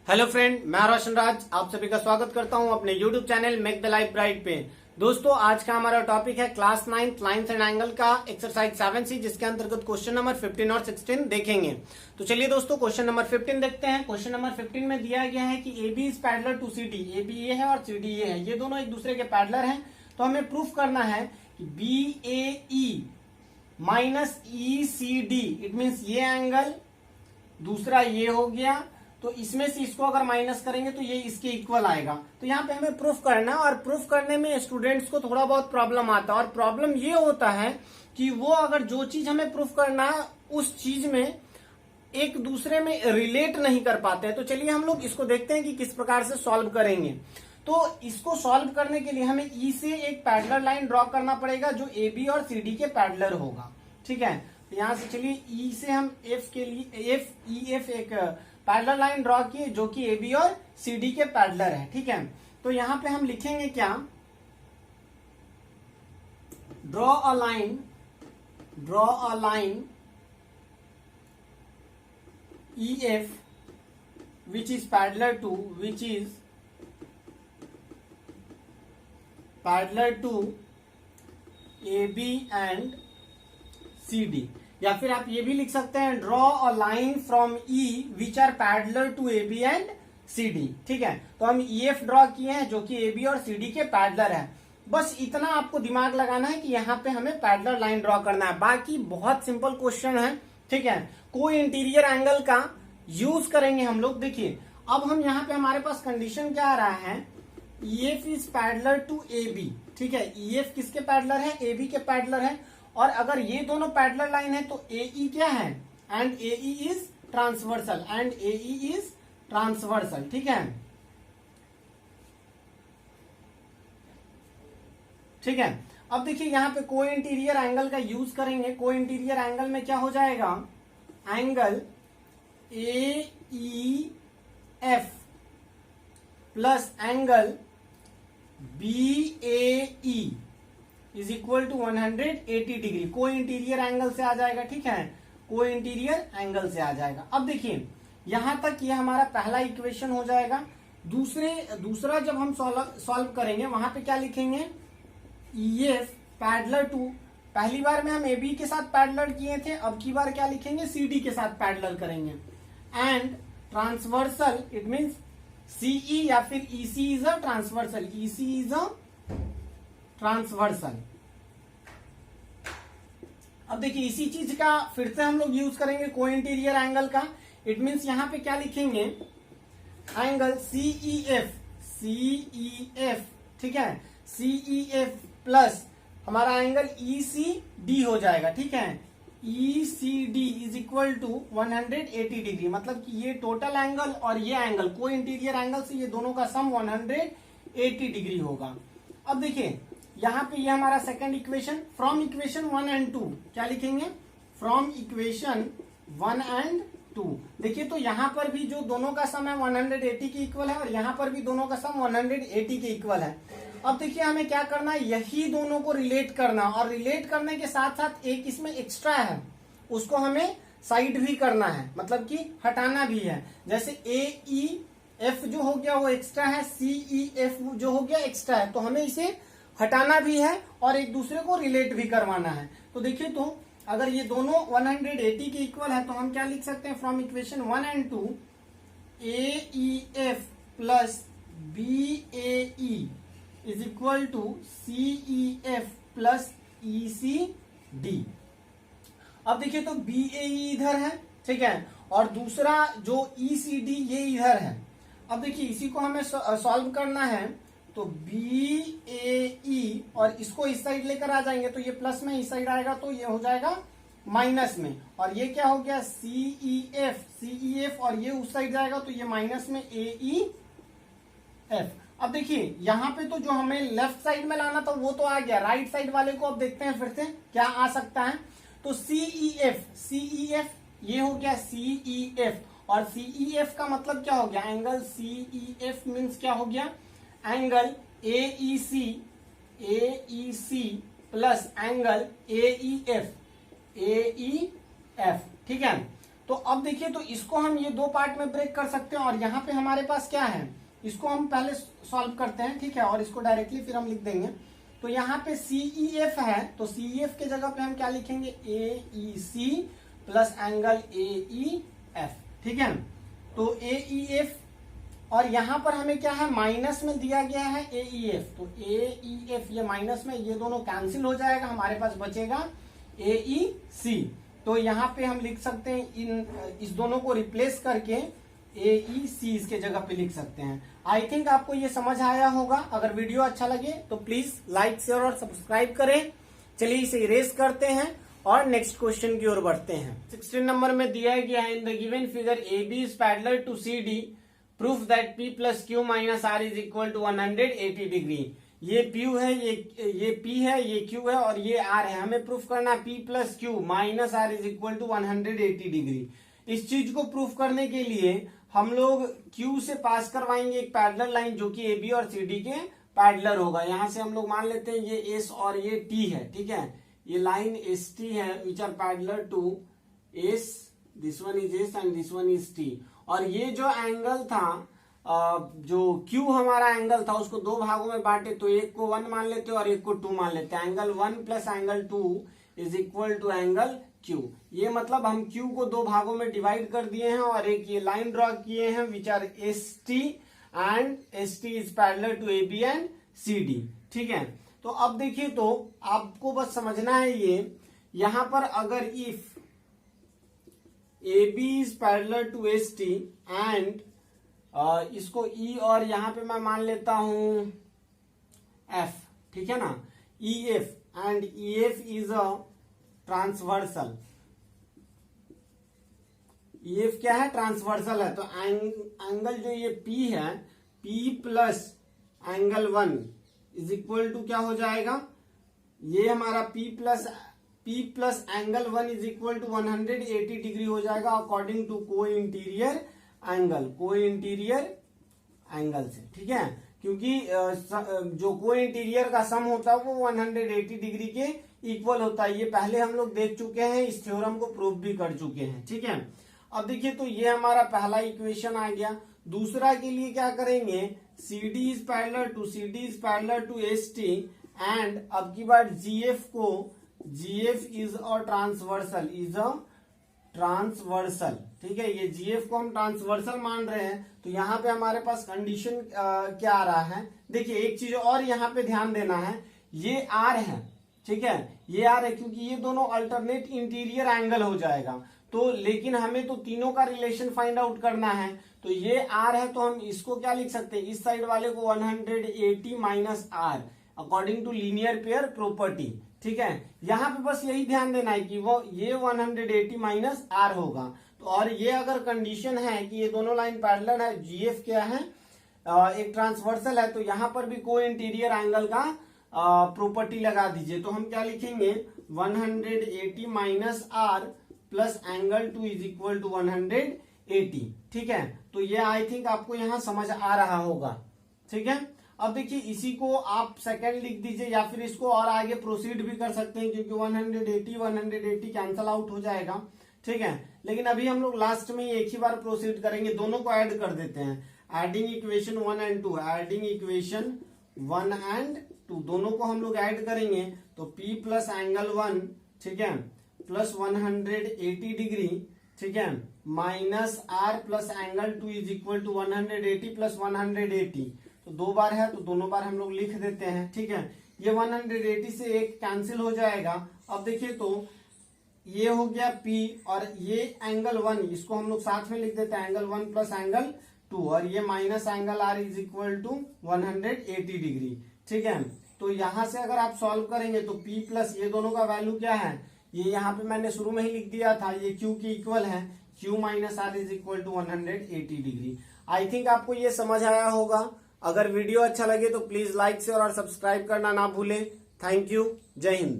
Hello friend, मैं रोशन राज आप सभी का स्वागत करता हूं अपने YouTube channel make the life bright पे। दोस्तों, आज का हमारा टॉपिक है क्लास 9 लाइन्स एंड एंगल का एक्सरसाइज 7C, जिसके अंतर्गत क्वेश्चन नंबर 15 और 16 देखेंगे। तो चलिए दोस्तों, क्वेश्चन नंबर 15 देखते हैं। क्वेश्चन नंबर 15 में दिया गया है कि AB is parallel to CD। AB ये है और CD ये है, ये दोनों एक दूसरे के पैरेलल हैं। तो हमें प्रूफ करना है कि BAE minus ECD, it means ये एंगल, दूसरा ये हो गया, तो इसमें से इसको अगर माइनस करेंगे तो ये इसके इक्वल आएगा। तो यहाँ पे हमें प्रूफ करना है, और प्रूफ करने में स्टूडेंट्स को थोड़ा बहुत प्रॉब्लम आता है। और प्रॉब्लम ये होता है कि वो अगर जो चीज हमें प्रूफ करना है उस चीज में एक दूसरे में रिलेट नहीं कर पाते हैं। तो चलिए हम लोग इसको देखते हैं कि किस प्रकार से सॉल्व करेंगे। तो इसको सॉल्व करने के लिए हमें E से एक पैरेलल लाइन ड्रॉ करना पड़ेगा जो AB और CD के पैरेलल होगा। ठीक है, तो यहां से चलिए E से हम F के लिए EF एक पैरेलल लाइन ड्रॉ किए जो कि AB और CD के पैरेलल है। ठीक है, तो यहां पे हम लिखेंगे क्या, draw a line EF which is parallel to AB and CD। या फिर आप ये भी लिख सकते हैं, draw a line from E which are parallel to AB and CD। ठीक है, तो हम EF ड्रॉ किए हैं जो कि AB और CD के पैरेलल है। बस इतना आपको दिमाग लगाना है कि यहाँ पे हमें पैरेलल लाइन ड्रॉ करना है। बाकी बहुत सिंपल क्वेश्चन है। ठीक है, कोई इंटीरियर एंगल का यूज करेंगे हम लोग। देखिए, अब हम यहाँ पे हमारे पास कंडीशन क्या आ रहा है, EF is parallel to AB। ठीक है, EF किसके पैरेलल है, AB के पैरेलल है। और अगर ये दोनों पैरेलल लाइन है तो AE क्या है, एंड AE इज ट्रांसवर्सल। ठीक है, ठीक है। अब देखिए यहाँ पे कोई इंटीरियर एंगल का यूज करेंगे। कोई इंटीरियर एंगल में क्या हो जाएगा, angle AEF plus angle BAE is equal to 180 degree. कोई इंटीरियर एंगल से आ जाएगा। ठीक है, कोई इंटीरियर एंगल से आ जाएगा। अब देखिए यहां तक ये हमारा पहला इक्वेशन हो जाएगा। दूसरा जब हम सॉल्व करेंगे वहां पे क्या लिखेंगे, EF पैरेलल टू, पहली बार में हम AB के साथ पैरेलल किए थे, अब की बार क्या लिखेंगे, CD के साथ पैरेलल करेंगे। And transversal, it means CE या फिर EC is a transversal, EC is a transversal. अब देखिए इसी चीज का फिर से हम लोग यूज करेंगे कोई इंटीरियर एंगल का। इट मीन्स यहां पे क्या लिखेंगे, एंगल CEF। ठीक है, CEF प्लस हमारा एंगल ECD हो जाएगा। ठीक है, ECD is equal to 180 degree. मतलब कि ये टोटल एंगल और ये एंगल, कोई इंटीरियर एंगल से ये दोनों का सम 180 डिग्री होगा। अब देखिए यहां पे ये हमारा second equation, from equation 1 and 2 क्या लिखेंगे, फ्रॉम इक्वेशन 1 एंड 2। देखिए तो यहां पर भी जो दोनों का सम है 180 के इक्वल है, और यहां पर भी दोनों का सम 180 के इक्वल है। अब देखिए हमें क्या करना है, यही दोनों को रिलेट करना, और रिलेट करने के साथ साथ एक इसमें एक्स्ट्रा है, उसको हमें साइड भी करना है, मतलब कि हटाना भी है। जैसे AEF जो हो गया वो एक्स्ट्रा है, CEF जो हो गया एक्स्ट्रा है, तो हमें इसे हटाना भी है और एक दूसरे को रिलेट भी करवाना है। तो देखिए, तो अगर ये दोनों 180 के इक्वल है तो हम क्या लिख सकते हैं, from equation 1 and 2 AEF plus BAE is equal to CEF plus ECD। अब देखिए तो BAE इधर है, ठीक है, और दूसरा जो ECD ये इधर है। अब देखिए इसी को हमें सॉल्व करना है, तो BAE और इसको इस साइड लेकर आ जाएंगे तो ये प्लस में, इस साइड आएगा तो ये हो जाएगा माइनस में, और ये क्या हो गया CEF और ये उस साइड जाएगा तो ये माइनस में AEF। अब देखिए यहाँ पे तो जो हमें लेफ्ट साइड में लाना था वो तो आ गया, राइट साइड वाले को अब देखते हैं फिर से क्या आ सकता है। तो CEF ये हो गया CEF, और CEF का मतलब क्या हो गया, एंगल CEF मीन्स क्या हो गया, angle AEC plus angle AEF। ठीक है, तो अब देखिए, तो इसको हम ये दो पार्ट में ब्रेक कर सकते हैं और यहाँ पे हमारे पास क्या है, इसको हम पहले सॉल्व करते हैं, ठीक है, और इसको डायरेक्टली फिर हम लिख देंगे। तो यहाँ पे CEF है, तो CEF के जगह पे हम क्या लिखेंगे, AEC प्लस एंगल AEF, ठीक है। तो AEF और यहाँ पर हमें क्या है, माइनस में दिया गया है AEF, तो AEF ये माइनस में, ये दोनों कैंसिल हो जाएगा, हमारे पास बचेगा AEC। तो यहाँ पे हम लिख सकते हैं इस दोनों को रिप्लेस करके AEC इसके जगह पे लिख सकते हैं। आई थिंक आपको ये समझ आया होगा। अगर वीडियो अच्छा लगे तो प्लीज लाइक शेयर और सब्सक्राइब करें। चलिए इसे इरेज करते हैं और नेक्स्ट क्वेश्चन की ओर बढ़ते हैं। 16 नंबर में दिया गया है, in the given figure AB is parallel to CD, proof that P plus Q minus R is equal to 180 degree. ये P है, ये P है, ये Q है और ये R है। हमें प्रूफ करना है P plus Q minus R is equal to 180 degree. इस चीज को प्रूफ करने के लिए हम लोग Q से पास करवाएंगे एक पैरेलल लाइन जो कि AB और CD के पैरेलल होगा। यहां से हम लोग मान लेते हैं ये S और ये T है, ठीक है। ये लाइन ST है which are parallel to S, this one is S and this one is T। और ये जो एंगल था, जो Q हमारा एंगल था, उसको दो भागों में बांटे, तो एक को 1 मान लेते हैं और एक को 2 मान लेते हैं। Angle 1 plus angle 2 is equal to angle Q। ये मतलब हम Q को दो भागों में डिवाइड कर दिए हैं और एक ये लाइन ड्रॉ किए हैं which are ST and ST is parallel to AB and CD, ठीक है। तो अब देखिए, तो आपको बस समझना है ये, यहां पर अगर if AB is parallel to ST and इसको E और यहां पे मैं मान लेता हूं F, ठीक है ना, EF and EF is a transversal. EF क्या है, ट्रांसवर्सल है। तो एंगल जो ये P है, P plus angle 1 is equal to क्या हो जाएगा, ये हमारा P plus angle 1 is equal to 180 degree हो जाएगा according to co interior angle से, ठीक है। क्योंकि जो को इंटीरियर का सम होता है वो 180 डिग्री के इक्वल होता है। ये पहले हम लोग देख चुके हैं, इस थ्योरम को प्रूव भी कर चुके हैं, ठीक है। अब देखिए, तो ये हमारा पहला इक्वेशन आ गया। दूसरा के लिए क्या करेंगे, CD is parallel to ST and अब की बार GF इज अ ट्रांसवर्सल, ठीक है। ये GF को हम ट्रांसवर्सल मान रहे हैं। तो यहाँ पे हमारे पास कंडीशन क्या आ रहा है, देखिए एक चीज और यहाँ पे ध्यान देना है, ये R है, ठीक है, ये R है क्योंकि ये दोनों अल्टरनेट इंटीरियर एंगल हो जाएगा। तो लेकिन हमें तो तीनों का रिलेशन फाइंड आउट करना है। तो ये R है, तो हम इसको क्या लिख सकते हैं, इस साइड वाले को 180 minus R according to linear pair property, ठीक है। यहाँ पे बस यही ध्यान देना है कि वो ये 180 माइनस R होगा। तो और ये अगर कंडीशन है कि ये दोनों लाइन पैरेलल है, GF क्या है, एक ट्रांसवर्सल है, तो यहाँ पर भी को इंटीरियर एंगल का प्रॉपर्टी लगा दीजिए। तो हम क्या लिखेंगे, 180 minus R plus angle 2 is equal to 180, ठीक है। तो ये आई थिंक आपको यहाँ समझ आ रहा होगा, ठीक है। अब देखिए, इसी को आप सेकंड लिख दीजिए या फिर इसको और आगे प्रोसीड भी कर सकते हैं क्योंकि 180 कैंसल आउट हो जाएगा, ठीक है। लेकिन अभी हम लोग लास्ट में एक ही बार प्रोसीड करेंगे, दोनों को ऐड कर देते हैं। Adding equation 1 and 2, adding equation 1 and 2 दोनों को हम लोग ऐड करेंगे। तो P प्लस एंगल 1, ठीक है, प्लस 180 डिग्री, ठीक है, minus R plus angle 2 is equal to 180 plus 180। तो दो बार है तो दोनों बार हम लोग लिख देते हैं, ठीक है। ये 180 से एक कैंसिल हो जाएगा। अब देखिए, तो ये हो गया P और ये एंगल 1, इसको हम लोग साथ में लिख देते हैं, एंगल 1 प्लस एंगल 2, और ये minus angle R is equal to 180 degree, ठीक है। तो यहां से अगर आप सॉल्व करेंगे तो P प्लस ये दोनों का वैल्यू क्या है, ये यहाँ पे मैंने शुरू में ही लिख दिया था, ये Q की इक्वल है, Q minus R is equal to 180 degree. I think आपको ये समझ आया होगा। अगर वीडियो अच्छा लगे तो प्लीज लाइक शेयर और सब्सक्राइब करना ना भूलें। थैंक यू, जय हिंद।